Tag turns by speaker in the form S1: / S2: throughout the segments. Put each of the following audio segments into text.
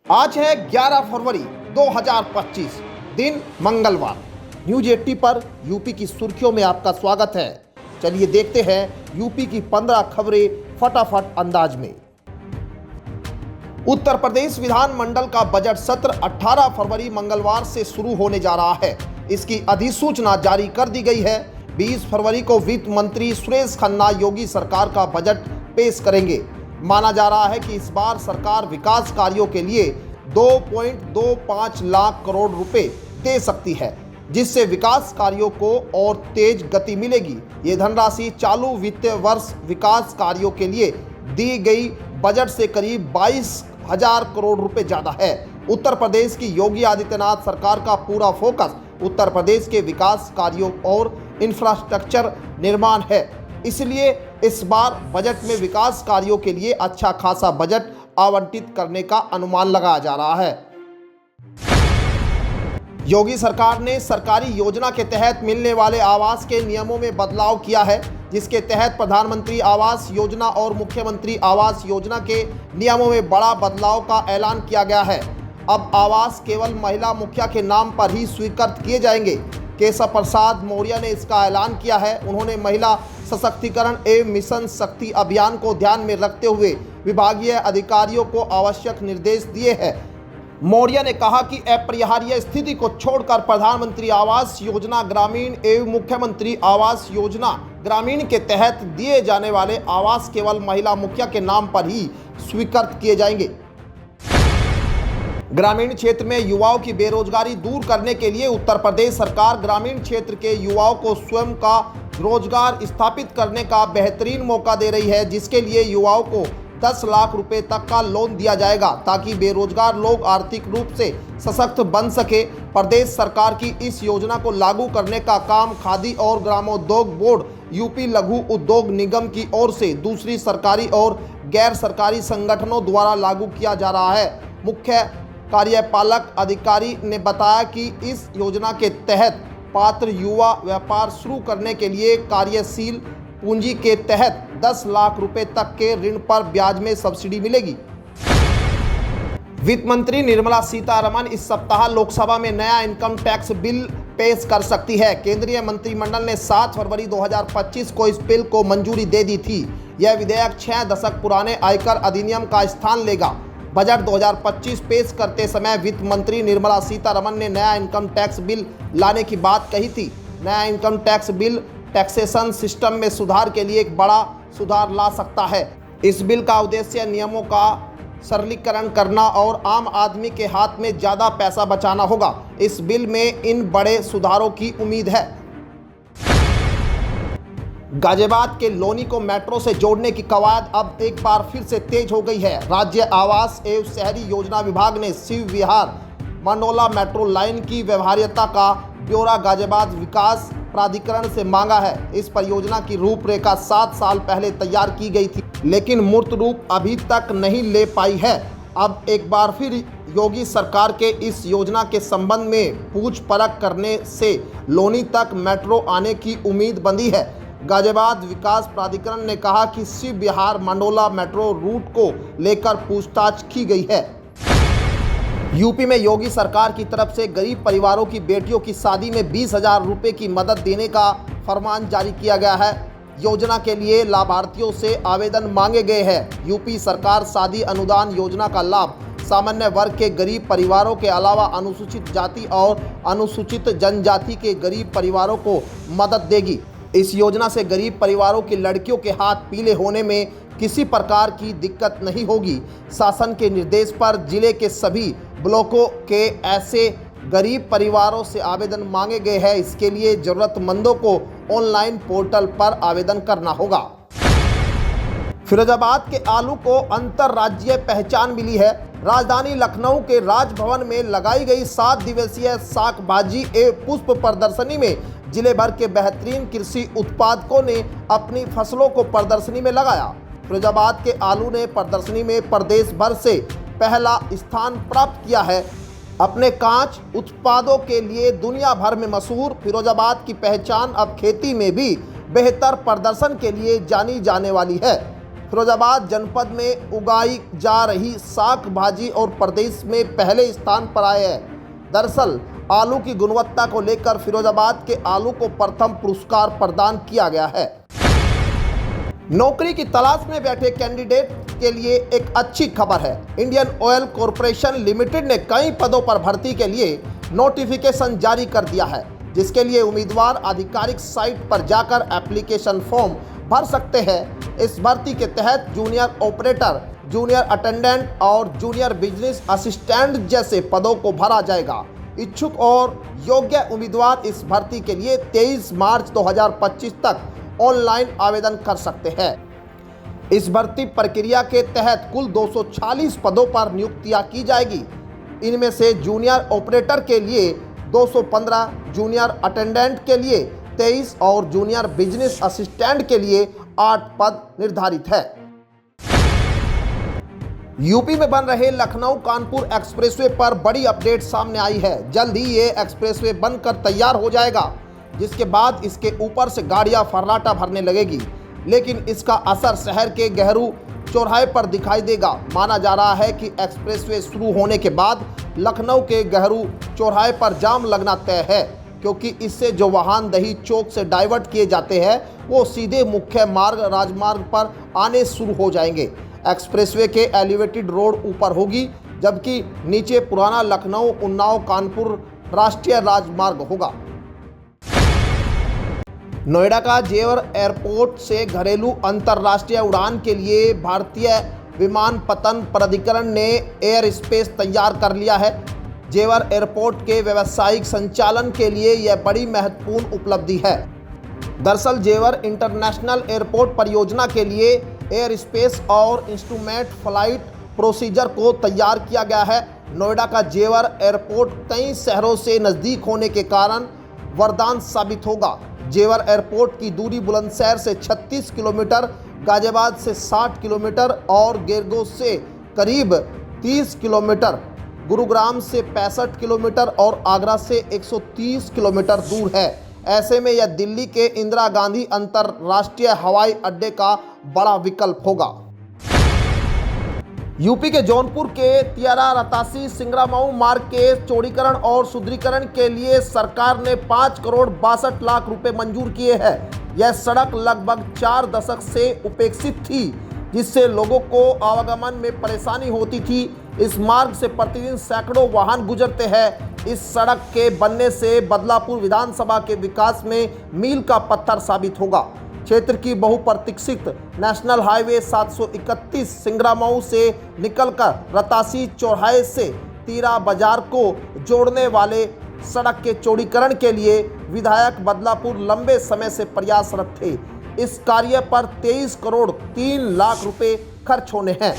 S1: आज है 11 फरवरी 2025, दिन मंगलवार। न्यूज 80 पर यूपी की सुर्खियों में आपका स्वागत है। चलिए देखते हैं यूपी की 15 खबरें फटाफट अंदाज में। उत्तर प्रदेश विधानमंडल का बजट सत्र 18 फरवरी मंगलवार से शुरू होने जा रहा है। इसकी अधिसूचना जारी कर दी गई है। 20 फरवरी को वित्त मंत्री सुरेश खन्ना योगी सरकार का बजट पेश करेंगे। माना जा रहा है कि इस बार सरकार विकास कार्यों के लिए 2.25 लाख करोड़ रुपए दे सकती है, जिससे विकास कार्यों को और तेज गति मिलेगी। ये धनराशि चालू वित्तीय वर्ष विकास कार्यों के लिए दी गई बजट से करीब 22,000 करोड़ रुपए ज़्यादा है। उत्तर प्रदेश की योगी आदित्यनाथ सरकार का पूरा फोकस उत्तर प्रदेश के विकास कार्यों और इंफ्रास्ट्रक्चर निर्माण है, इसलिए इस बार बजट में विकास कार्यों के लिए अच्छा खासा बजट आवंटित करने का अनुमान लगाया जा रहा है। योगी सरकार ने सरकारी योजना के तहत मिलने वाले आवास के नियमों में बदलाव किया है, जिसके तहत प्रधानमंत्री आवास योजना और मुख्यमंत्री आवास योजना के नियमों में बड़ा बदलाव का ऐलान किया गया है। अब आवास केवल महिला मुखिया के नाम पर ही स्वीकृत किए जाएंगे। केशव प्रसाद मौर्य ने इसका ऐलान किया है। उन्होंने महिला सशक्तिकरण एवं मिशन शक्ति अभियान को ध्यान में रखते हुए विभागीय अधिकारियों को आवश्यक निर्देश दिए हैं। मौर्य ने कहा कि अपरिहार्य स्थिति को छोड़कर प्रधानमंत्री आवास योजना ग्रामीण एवं मुख्यमंत्री आवास योजना ग्रामीण के तहत दिए जाने वाले आवास केवल महिला मुखिया के नाम पर ही स्वीकृत किए जाएंगे। ग्रामीण क्षेत्र में युवाओं की बेरोजगारी दूर करने के लिए उत्तर प्रदेश सरकार ग्रामीण क्षेत्र के युवाओं को स्वयं का रोजगार स्थापित करने का बेहतरीन मौका दे रही है, जिसके लिए युवाओं को 10 लाख रुपए तक का लोन दिया जाएगा, ताकि बेरोजगार लोग आर्थिक रूप से सशक्त बन सके। प्रदेश सरकार की इस योजना को लागू करने का काम खादी और ग्रामोद्योग बोर्ड, यूपी लघु उद्योग निगम की ओर से दूसरी सरकारी और गैर सरकारी संगठनों द्वारा लागू किया जा रहा है। मुख्य कार्यपालक अधिकारी ने बताया कि इस योजना के तहत पात्र युवा व्यापार शुरू करने के लिए कार्यशील पूंजी के तहत 10 लाख रुपए तक के ऋण पर ब्याज में सब्सिडी मिलेगी। वित्त मंत्री निर्मला सीतारमण इस सप्ताह लोकसभा में नया इनकम टैक्स बिल पेश कर सकती है। केंद्रीय मंत्रिमंडल ने 7 फरवरी 2025 को इस बिल को मंजूरी दे दी थी। यह विधेयक 6 दशक पुराने आयकर अधिनियम का स्थान लेगा। बजट 2025 पेश करते समय वित्त मंत्री निर्मला सीतारमण ने नया इनकम टैक्स बिल लाने की बात कही थी। नया income tax bill taxation system में सुधार के लिए एक बड़ा सुधार ला सकता है। इस बिल का उद्देश्य नियमों का सरलीकरण करना और आम आदमी के हाथ में ज़्यादा पैसा बचाना होगा। इस बिल में इन बड़े सुधारों की उम्मीद है। गाजियाबाद के लोनी को मेट्रो से जोड़ने की कवायद अब एक बार फिर से तेज हो गई है। राज्य आवास एवं शहरी योजना विभाग ने शिव विहार मंडोला मेट्रो लाइन की व्यवहार्यता का ब्यौरा गाजियाबाद विकास प्राधिकरण से मांगा है। इस परियोजना की रूपरेखा 7 साल पहले तैयार की गई थी, लेकिन मूर्त रूप अभी तक नहीं ले पाई है। अब एक बार फिर योगी सरकार के इस योजना के संबंध में पूछ परख करने से लोनी तक मेट्रो आने की उम्मीद बंधी है। गाजियाबाद विकास प्राधिकरण ने कहा कि शिव विहार मंडोला मेट्रो रूट को लेकर पूछताछ की गई है। यूपी में योगी सरकार की तरफ से गरीब परिवारों की बेटियों की शादी में 20,000 रुपये की मदद देने का फरमान जारी किया गया है। योजना के लिए लाभार्थियों से आवेदन मांगे गए हैं। यूपी सरकार शादी अनुदान योजना का लाभ सामान्य वर्ग के गरीब परिवारों के अलावा अनुसूचित जाति और अनुसूचित जनजाति के गरीब परिवारों को मदद देगी। इस योजना से गरीब परिवारों की लड़कियों के हाथ पीले होने में किसी प्रकार की दिक्कत नहीं होगी। शासन के निर्देश पर जिले के सभी ब्लॉकों के ऐसे गरीब परिवारों से आवेदन मांगे गए हैं। इसके लिए जरूरतमंदों को ऑनलाइन पोर्टल पर आवेदन करना होगा। फिरोजाबाद के आलू को अंतर्राज्यीय पहचान मिली है। राजधानी लखनऊ के राजभवन में लगाई गई 7 दिवसीय साग भाजी एवं पुष्प प्रदर्शनी में जिले भर के बेहतरीन कृषि उत्पादकों ने अपनी फसलों को प्रदर्शनी में लगाया। फिरोजाबाद के आलू ने प्रदर्शनी में प्रदेश भर से पहला स्थान प्राप्त किया है। अपने कांच उत्पादों के लिए दुनिया भर में मशहूर फिरोजाबाद की पहचान अब खेती में भी बेहतर प्रदर्शन के लिए जानी जाने वाली है। फिरोजाबाद जनपद में उगाई जा रही साग भाजी और प्रदेश में पहले स्थान पर आए हैं। दरअसल आलू की गुणवत्ता को लेकर फिरोजाबाद के आलू को प्रथम पुरस्कार प्रदान किया गया है। नौकरी की तलाश में बैठे कैंडिडेट के लिए एक अच्छी खबर है। इंडियन ऑयल कॉरपोरेशन लिमिटेड ने कई पदों पर भर्ती के लिए नोटिफिकेशन जारी कर दिया है, जिसके लिए उम्मीदवार आधिकारिक साइट पर जाकर एप्लीकेशन फॉर्म भर सकते हैं। इस भर्ती के तहत जूनियर ऑपरेटर, जूनियर अटेंडेंट और जूनियर बिजनेस असिस्टेंट जैसे पदों को भरा जाएगा। इच्छुक और योग्य उम्मीदवार इस भर्ती के लिए 23 मार्च 2025 तक ऑनलाइन आवेदन कर सकते हैं। इस भर्ती प्रक्रिया के तहत कुल 240 पदों पर नियुक्तियां की जाएगी। इनमें से जूनियर ऑपरेटर के लिए 215, जूनियर अटेंडेंट के लिए 23 और जूनियर बिजनेस असिस्टेंट के लिए 8 पद निर्धारित है। यूपी में बन रहे लखनऊ कानपुर एक्सप्रेसवे पर बड़ी अपडेट सामने आई है। जल्द ही ये एक्सप्रेसवे बनकर तैयार हो जाएगा, जिसके बाद इसके ऊपर से गाड़ियां फर्राटा भरने लगेगी, लेकिन इसका असर शहर के गेहरू चौराहे पर दिखाई देगा। माना जा रहा है कि एक्सप्रेसवे शुरू होने के बाद लखनऊ के गेहरू चौराहे पर जाम लगना तय है, क्योंकि इससे जो वाहन दही चौक से डाइवर्ट किए जाते हैं वो सीधे मुख्य मार्ग राजमार्ग पर आने शुरू हो जाएंगे। एक्सप्रेसवे के एलिवेटेड रोड ऊपर होगी, जबकि नीचे पुराना लखनऊ उन्नाव कानपुर राष्ट्रीय राजमार्ग होगा। नोएडा का जेवर एयरपोर्ट से घरेलू अंतर्राष्ट्रीय उड़ान के लिए भारतीय विमानपत्तन प्राधिकरण ने एयर स्पेस तैयार कर लिया है। जेवर एयरपोर्ट के व्यावसायिक संचालन के लिए यह बड़ी महत्वपूर्ण उपलब्धि है। दरअसल जेवर इंटरनेशनल एयरपोर्ट परियोजना के लिए एयर स्पेस और इंस्ट्रूमेंट फ्लाइट प्रोसीजर को तैयार किया गया है। नोएडा का जेवर एयरपोर्ट कई शहरों से नज़दीक होने के कारण वरदान साबित होगा। जेवर एयरपोर्ट की दूरी बुलंदशहर से 36 किलोमीटर, गाजियाबाद से 60 किलोमीटर और गेरगो से करीब 30 किलोमीटर, गुरुग्राम से 65 किलोमीटर और आगरा से 130 किलोमीटर दूर है। ऐसे में यह दिल्ली के इंदिरा गांधी अंतर्राष्ट्रीय हवाई अड्डे का बड़ा विकल्प होगा। यूपी के जौनपुर के तियारा रतासी सिंगरामऊ मार्ग के चौड़ीकरण और सुदृढ़ीकरण के लिए सरकार ने 5 करोड़ 62 लाख रुपए मंजूर किए हैं। यह सड़क लगभग 4 दशक से उपेक्षित थी, जिससे लोगों को आवागमन में परेशानी होती थी। इस मार्ग से प्रतिदिन सैकड़ों वाहन गुजरते हैं। इस सड़क के बनने से बदलापुर विधानसभा के विकास में मील का पत्थर साबित होगा। क्षेत्र की बहुप्रतीक्षित नेशनल हाईवे 731 सिंगरामऊ से निकलकर रतासी चौराहे से तीरा बाजार को जोड़ने वाले सड़क के चौड़ीकरण के लिए विधायक बदलापुर लंबे समय से प्रयासरत थे। इस कार्य पर 23 करोड़ 3 लाख रुपए खर्च होने हैं।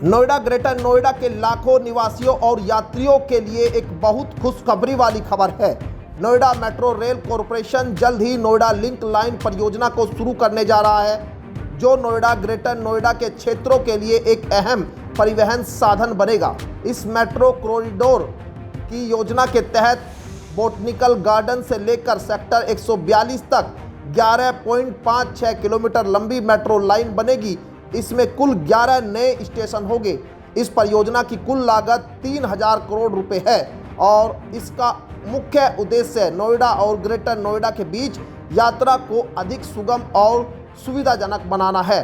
S1: नोएडा ग्रेटर नोएडा के लाखों निवासियों और यात्रियों के लिए एक बहुत खुशखबरी वाली खबर है। नोएडा मेट्रो रेल कॉरपोरेशन जल्द ही नोएडा लिंक लाइन परियोजना को शुरू करने जा रहा है, जो नोएडा ग्रेटर नोएडा के क्षेत्रों के लिए एक अहम परिवहन साधन बनेगा। इस मेट्रो कॉरिडोर की योजना के तहत बोटनिकल गार्डन से लेकर सेक्टर 142 तक 11.56 किलोमीटर लंबी मेट्रो लाइन बनेगी। इसमें कुल 11 नए स्टेशन होंगे। इस परियोजना की कुल लागत 3000 करोड़ रुपए है और इसका मुख्य उद्देश्य नोएडा और ग्रेटर नोएडा के बीच यात्रा को अधिक सुगम और सुविधाजनक बनाना है।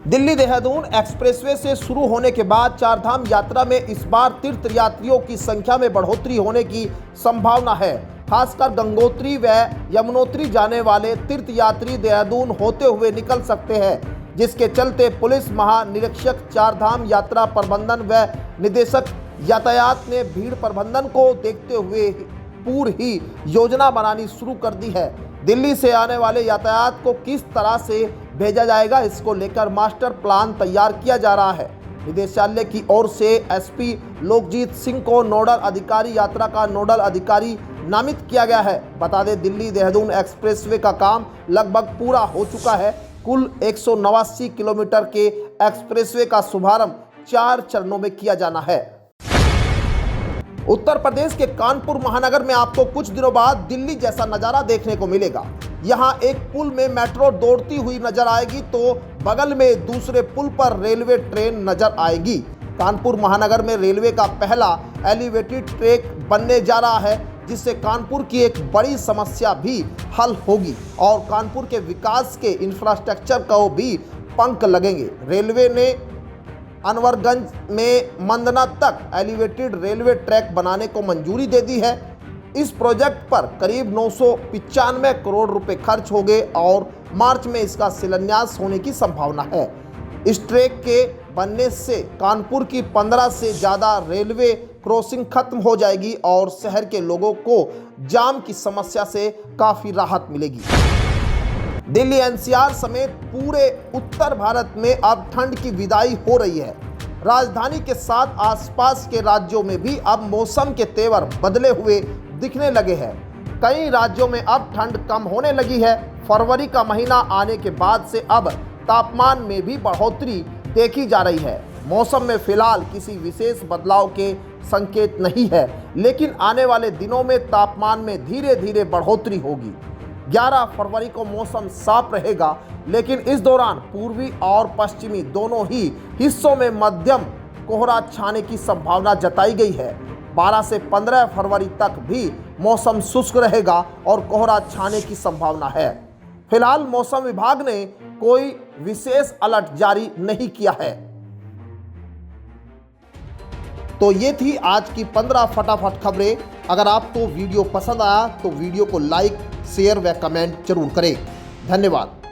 S1: दिल्ली देहरादून एक्सप्रेसवे से शुरू होने के बाद चारधाम यात्रा में इस बार तीर्थ यात्रियों की संख्या में बढ़ोतरी होने की संभावना है। खासकर गंगोत्री व यमुनोत्री जाने वाले तीर्थ यात्री देहरादून होते हुए निकल सकते हैं, जिसके चलते पुलिस महानिरीक्षक चारधाम यात्रा प्रबंधन व निदेशक यातायात ने भीड़ प्रबंधन को देखते हुए पूरी योजना बनानी शुरू कर दी है। दिल्ली से आने वाले यातायात को किस तरह से भेजा जाएगा, इसको लेकर मास्टर प्लान तैयार किया जा रहा है। निदेशालय की ओर से एसपी लोकजीत सिंह को नोडल अधिकारी यात्रा का नोडल अधिकारी नामित किया गया है। बता दें, दिल्ली देहरादून एक्सप्रेसवे का काम लगभग पूरा हो चुका है। कुल 189 किलोमीटर के एक्सप्रेसवे का शुभारंभ 4 चरणों में किया जाना है। उत्तर प्रदेश के कानपुर महानगर में आपको कुछ दिनों बाद दिल्ली जैसा नजारा देखने को मिलेगा। यहाँ एक पुल में मेट्रो दौड़ती हुई नजर आएगी तो बगल में दूसरे पुल पर रेलवे ट्रेन नजर आएगी। कानपुर महानगर में रेलवे का पहला एलिवेटेड ट्रैक बनने जा रहा है, जिससे कानपुर की एक बड़ी समस्या भी हल होगी और कानपुर के विकास के इंफ्रास्ट्रक्चर को भी पंख लगेंगे। रेलवे ने अनवरगंज में मंदना तक एलिवेटेड रेलवे ट्रैक बनाने को मंजूरी दे दी है। इस प्रोजेक्ट पर करीब 995 करोड़ रुपए खर्च हो गए और मार्च में इसका शिलान्यास होने की संभावना है। इस ट्रैक के बनने से कानपुर की 15 से ज़्यादा रेलवे क्रॉसिंग खत्म हो जाएगी और शहर के लोगों को जाम की समस्या से काफ़ी राहत मिलेगी। दिल्ली एनसीआर समेत पूरे उत्तर भारत में अब ठंड की विदाई हो रही है। राजधानी के साथ आसपास के राज्यों में भी अब मौसम के तेवर बदले हुए दिखने लगे हैं। कई राज्यों में अब ठंड कम होने लगी है। फरवरी का महीना आने के बाद से अब तापमान में भी बढ़ोतरी देखी जा रही है। मौसम में फिलहाल किसी विशेष बदलाव के संकेत नहीं है, लेकिन आने वाले दिनों में तापमान में धीरे धीरे बढ़ोतरी होगी। 11 फरवरी को मौसम साफ रहेगा, लेकिन इस दौरान पूर्वी और पश्चिमी दोनों ही हिस्सों में मध्यम कोहरा छाने की संभावना जताई गई है। 12 से 15 फरवरी तक भी मौसम शुष्क रहेगा और कोहरा छाने की संभावना है। फिलहाल मौसम विभाग ने कोई विशेष अलर्ट जारी नहीं किया है। तो ये थी आज की 15 फटाफट खबरें। अगर आपको वीडियो पसंद आया तो वीडियो को लाइक, शेयर व कमेंट जरूर करें। धन्यवाद।